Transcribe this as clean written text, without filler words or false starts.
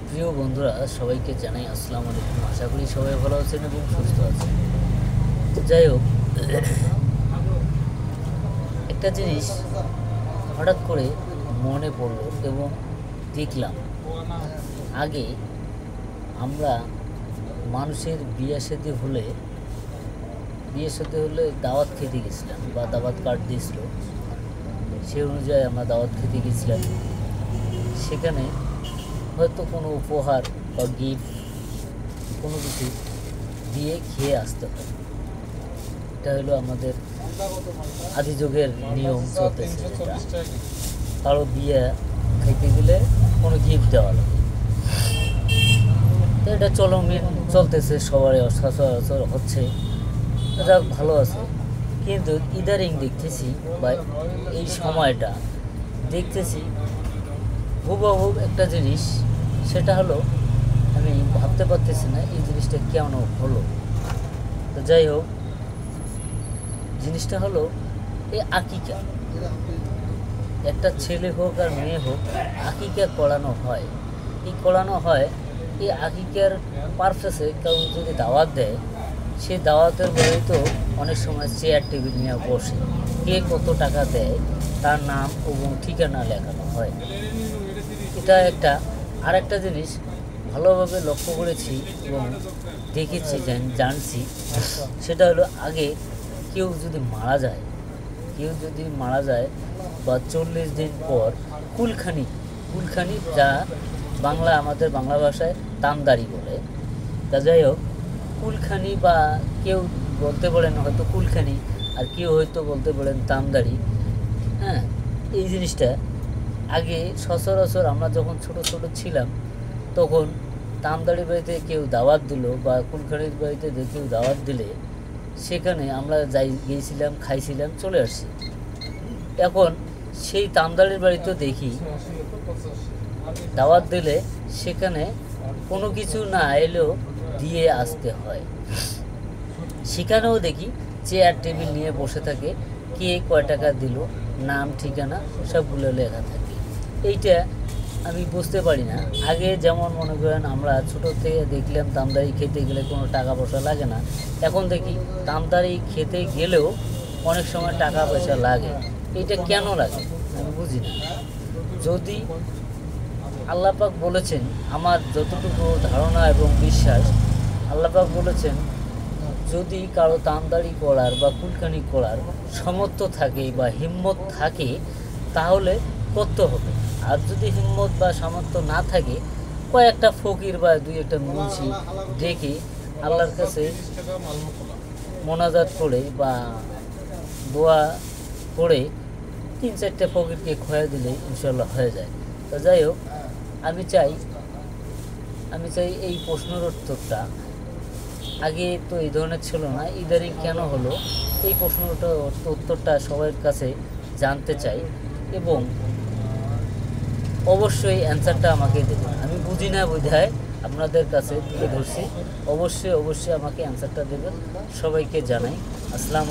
প্রিয় বন্ধুরা, সবাইকে জানাই আসসালামু আলাইকুম। আশা করি সবাই ভালো আছেন এবং সুস্থ আছেন। যাই হোক, একটা জিনিস হঠাৎ করে মনে পড়লো এবং দেখলাম, আগে আমরা মানুষের বিয়ে শাদী হলে দাওয়াত খেতে গেছিলাম বা দাওয়াত কার্ড দিয়েছিল, সেই অনুযায়ী আমরা দাওয়াত খেতে গেছিলাম। সেখানে হয়তো কোনো উপহার বা গিফট কোনো কিছু দিয়ে খেয়ে আসতে হয়। এটা হলো আমাদের আদি যুগের নিয়ম চলতেছে। কারো বিয়ে খাইতে গেলে কোনো গিফট দেওয়া লাগে, তো এটা চলতেছে, সবারই সচরাচর হচ্ছে। এটা ভালো আছে, কিন্তু ইদারিং দেখতেছি বা এই সময়টা দেখতেছি হুবহু একটা জিনিস, সেটা হলো আমি ভাবতে পারতেছি না এই জিনিসটা কেন হলো। তো যাই হোক, জিনিসটা হলো এই আকিকা। একটা ছেলে হোক আর মেয়ে হোক, আকিকা করানো হয়। এই আকিকার পারপাসে কেউ যদি দাওয়াত দেয়, সেই দাওয়াতের পরে তো অনেক সময় চেয়ার টেবিল নিয়ে বসে, কে কত টাকা দেয় তার নাম এবং ঠিকানা লেখানো হয়। এটা আর একটা জিনিস ভালোভাবে লক্ষ্য করেছি এবং দেখেছি, জানছি, সেটা হলো আগে কেউ যদি মারা যায় বা 40 দিন পর কুলখানি, যা আমাদের বাংলা ভাষায় তামদারি বলে। তা যাই হোক, কুলখানি বা কেউ বলতে পারেন হয়তো কুলখানি, আর কেউ হয়তো বলতে পারেন তামদারি। হ্যাঁ, এই জিনিসটা আগে সচরাচর আমরা যখন ছোট ছিলাম, তখন তামদাড়ির বাড়িতে কেউ দাওয়াত দিল বা কুলখানির বাড়িতে কেউ দাওয়াত দিলে সেখানে আমরা গিয়েছিলাম, খাইছিলাম, চলে আসছি। এখন সেই তামদাড়ির বাড়িতেও দেখি দাওয়াত দিলে সেখানে কোনো কিছু না এলেও দিয়ে আসতে হয়। সেখানেও দেখি চেয়ার টেবিল নিয়ে বসে থাকে, কে কয় টাকা দিল, নাম ঠিকানা সবগুলো লেখা থাকে। এইটা আমি বুঝতে পারি না। আগে যেমন মনে করেন আমরা ছোটো থেকে দেখলাম তামদাড়ি খেতে গেলে কোনো টাকা পয়সা লাগে না, এখন দেখি তামদাড়ি খেতে গেলেও অনেক সময় টাকা পয়সা লাগে। এইটা কেন লাগে আমি বুঝি না। যদি আল্লাহ পাক বলেছেন, আমার যতটুকু ধারণা এবং বিশ্বাস, আল্লাহ পাক বলেছেন যদি কারো তামদাড়ি করার বা কুলখানি করার সামর্থ্য থাকে বা হিম্মত থাকে তাহলে করতে হবে। আর যদি হিম্মত বা সামর্থ্য না থাকে, কয়েকটা ফকির বা দুই একটা মুন্সি ডেকে আল্লাহর কাছে মোনাজাত করে বা দোয়া করে 3-4টে ফকিরকে খোয়া দিলে ইনশাল্লাহ হয়ে যায়। তো যাই হোক, আমি চাই এই প্রশ্নের উত্তরটা, আগে তো এই ধরনের ছিল না, ইদারিং কেন হলো, এই প্রশ্নটার উত্তরটা সবার কাছে জানতে চাই এবং অবশ্যই অ্যান্সারটা আমাকে দেবেন। আমি বুঝি না বোধহয় আপনাদের কাছে তুলে ধরছি, অবশ্যই আমাকে অ্যান্সারটা দেবেন। সবাইকে জানাই আসসালামু আলাইকুম।